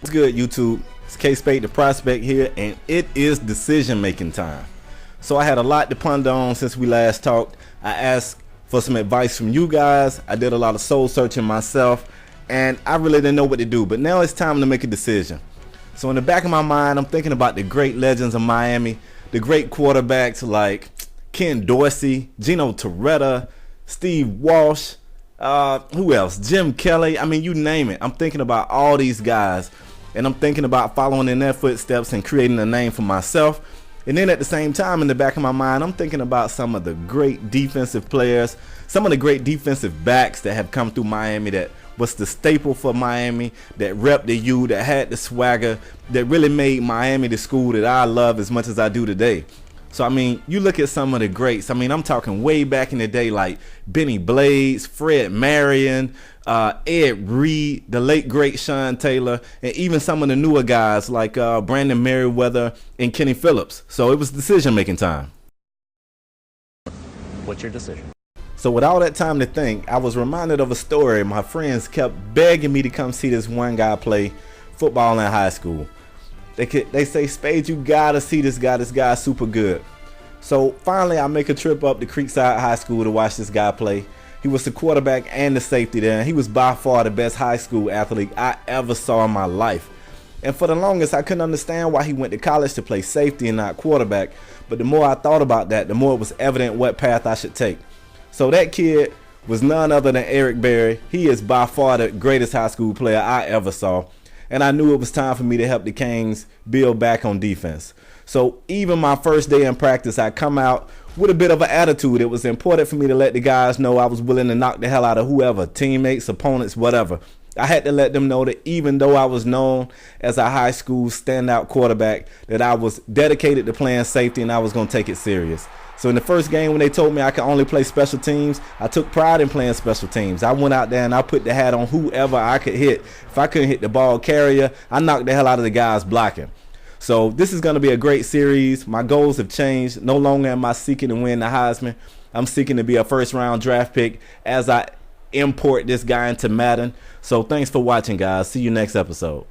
What's good, YouTube? It's K-Spade the Prospect here, and it is decision making time. So I had a lot to ponder on since we last talked. I asked for some advice from you guys. I did a lot of soul searching myself, and I really didn't know what to do, but now it's time to make a decision. So in the back of my mind, I'm thinking about the great legends of Miami, the great quarterbacks like Ken Dorsey, Gino Torretta, Steve Walsh, who else? Jim Kelly. I mean, you name it. I'm thinking about all these guys, and I'm thinking about following in their footsteps and creating a name for myself. And then at the same time, in the back of my mind, I'm thinking about some of the great defensive players, some of the great defensive backs that have come through Miami that was the staple for Miami, that repped the U, that had the swagger, that really made Miami the school that I love as much as I do today. So, I mean, you look at some of the greats. I mean, I'm talking way back in the day like Benny Blades, Fred Marion, Ed Reed, the late great Sean Taylor, and even some of the newer guys like Brandon Merriweather and Kenny Phillips. So it was decision-making time. What's your decision? So with all that time to think, I was reminded of a story. My friends kept begging me to come see this one guy play football in high school. They say, Spade, you gotta see this guy. This guy's super good. So finally, I make a trip up to Creekside High School to watch this guy play. He was the quarterback and the safety there, and he was by far the best high school athlete I ever saw in my life. And for the longest, I couldn't understand why he went to college to play safety and not quarterback. But the more I thought about that, the more it was evident what path I should take. So that kid was none other than Eric Berry. He is by far the greatest high school player I ever saw. And I knew it was time for me to help the Kings build back on defense. So even my first day in practice, I come out with a bit of an attitude. It was important for me to let the guys know I was willing to knock the hell out of whoever, teammates, opponents, whatever. I had to let them know that even though I was known as a high school standout quarterback, that I was dedicated to playing safety and I was going to take it serious. So in the first game when they told me I could only play special teams, I took pride in playing special teams. I went out there and I put the hat on whoever I could hit. If I couldn't hit the ball carrier, I knocked the hell out of the guys blocking. So this is going to be a great series. My goals have changed. No longer am I seeking to win the Heisman. I'm seeking to be a first-round draft pick as I import this guy into Madden. So thanks for watching, guys. See you next episode.